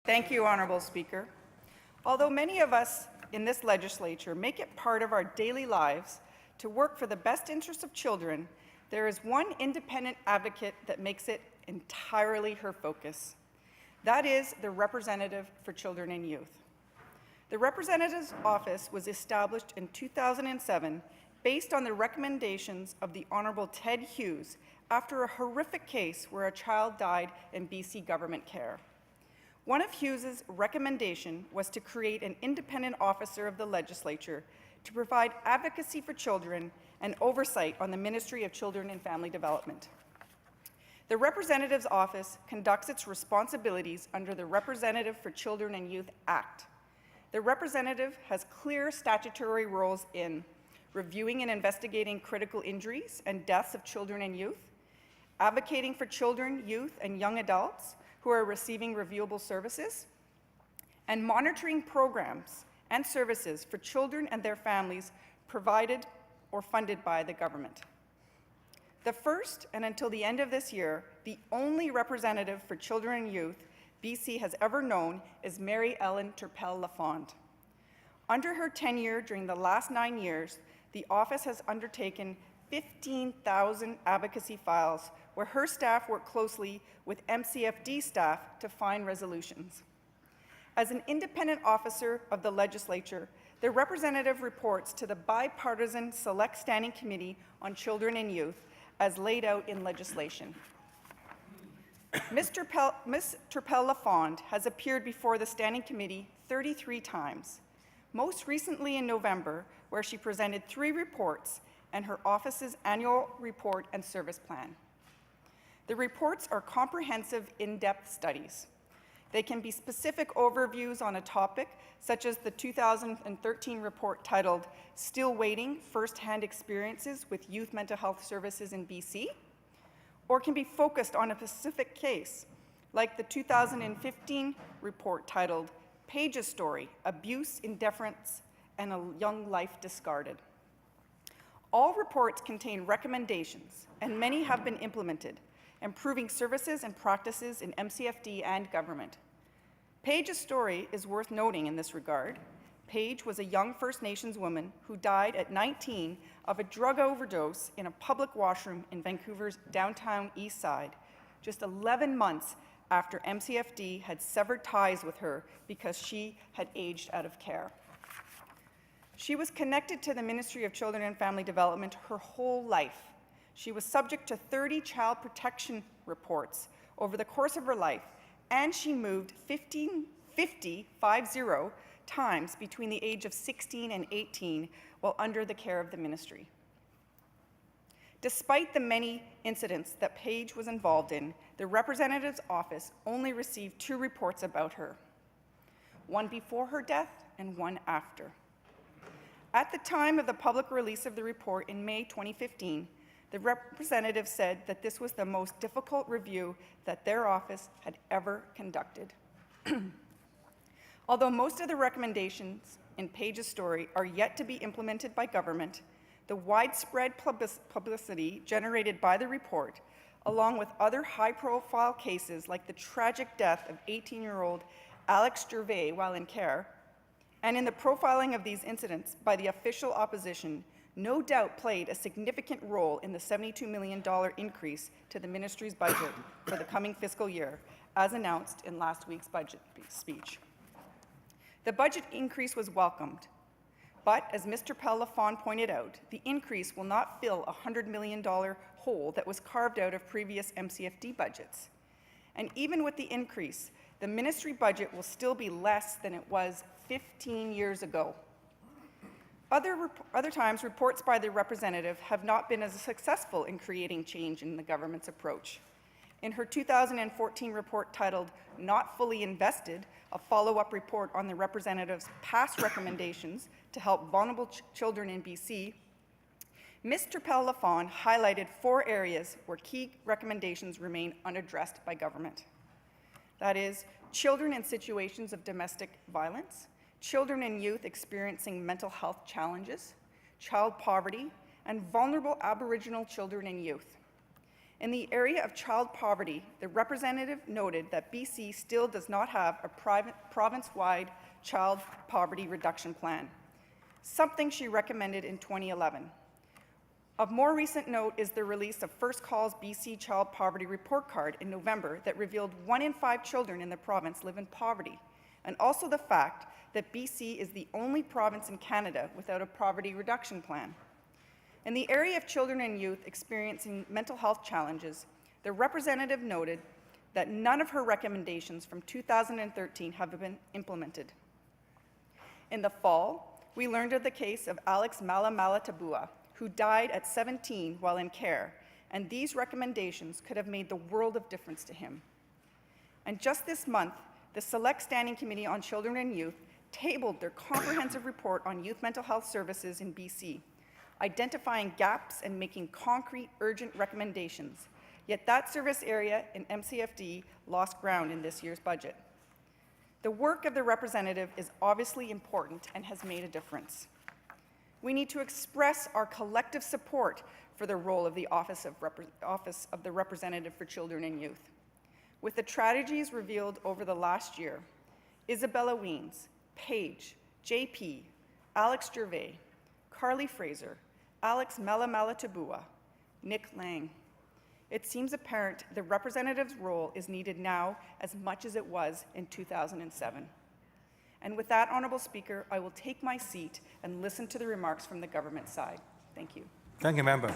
Thank you, Honourable Speaker. Although many of us in this legislature make it part of our daily lives to work for the best interests of children, there is one independent advocate that makes it entirely her focus. That is the Representative for Children and Youth. The Representative's Office was established in 2007 based on the recommendations of the Honourable Ted Hughes after a horrific case where a child died in BC government care. One of Hughes's recommendations was to create an independent officer of the legislature to provide advocacy for children and oversight on the Ministry of Children and Family Development. The Representative's Office conducts its responsibilities under the Representative for Children and Youth Act. The Representative has clear statutory roles in reviewing and investigating critical injuries and deaths of children and youth, advocating for children, youth, and young adults who are receiving reviewable services, and monitoring programs and services for children and their families provided or funded by the government. The first, and until the end of this year, the only representative for children and youth BC has ever known is Mary Ellen Turpel-Lafond. Under her tenure during the last 9 years, the office has undertaken 15,000 advocacy files where her staff work closely with MCFD staff to find resolutions. As an independent officer of the legislature, the representative reports to the bipartisan Select Standing Committee on Children and Youth as laid out in legislation. Ms. Turpel-Lafond has appeared before the Standing Committee 33 times, most recently in November, where she presented 3 reports and her office's annual report and service plan. The reports are comprehensive, in-depth studies. They can be specific overviews on a topic, such as the 2013 report titled Still Waiting, First-Hand Experiences with Youth Mental Health Services in BC, or can be focused on a specific case, like the 2015 report titled Page's Story, Abuse, Indifference, and a Young Life Discarded. All reports contain recommendations, and many have been implemented, improving services and practices in MCFD and government. Page's story is worth noting in this regard. Page was a young First Nations woman who died at 19 of a drug overdose in a public washroom in Vancouver's downtown east side, just 11 months after MCFD had severed ties with her because she had aged out of care. She was connected to the Ministry of Children and Family Development her whole life. She was subject to 30 child protection reports over the course of her life, and she moved 50 times between the age of 16 and 18 while under the care of the ministry. Despite the many incidents that Page was involved in, the Representative's Office only received 2 reports about her, one before her death and one after. At the time of the public release of the report in May 2015, the representative said that this was the most difficult review that their office had ever conducted. Although most of the recommendations in Page's story are yet to be implemented by government, the widespread publicity generated by the report, along with other high-profile cases like the tragic death of 18-year-old Alex Gervais while in care, and in the profiling of these incidents by the official opposition, no doubt played a significant role in the $72 million increase to the ministry's budget for the coming fiscal year, as announced in last week's budget speech. The budget increase was welcomed, but as Mr. Turpel-Lafond pointed out, the increase will not fill a $100 million hole that was carved out of previous MCFD budgets. And even with the increase, the ministry budget will still be less than it was 15 years ago. Other times, reports by the representative have not been as successful in creating change in the government's approach. In her 2014 report titled Not Fully Invested, a follow-up report on the representative's past recommendations to help vulnerable children in BC, Ms. Turpel-Lafond highlighted 4 areas where key recommendations remain unaddressed by government. That is, children in situations of domestic violence, children and youth experiencing mental health challenges, child poverty, and vulnerable Aboriginal children and youth. In the area of child poverty, the representative noted that BC still does not have a province-wide child poverty reduction plan, something she recommended in 2011. Of more recent note is the release of First Call's BC Child Poverty Report Card in November that revealed 1 in 5 children in the province live in poverty, and also the fact that BC is the only province in Canada without a poverty reduction plan. In the area of children and youth experiencing mental health challenges, the representative noted that none of her recommendations from 2013 have been implemented. In the fall, we learned of the case of Alex Tabua, who died at 17 while in care, and these recommendations could have made the world of difference to him. And just this month, the Select Standing Committee on Children and Youth tabled their comprehensive report on youth mental health services in BC, identifying gaps and making concrete, urgent recommendations. Yet that service area in MCFD lost ground in this year's budget. The work of the representative is obviously important and has made a difference. We need to express our collective support for the role of the Office of the Representative for Children and Youth. With the tragedies revealed over the last year, Isabella Weens, Paige, JP, Alex Gervais, Carly Fraser, Alex Tabua, Nick Lang. It seems apparent the representative's role is needed now as much as it was in 2007. And with that, Honourable Speaker, I will take my seat and listen to the remarks from the government side. Thank you. Thank you, Member.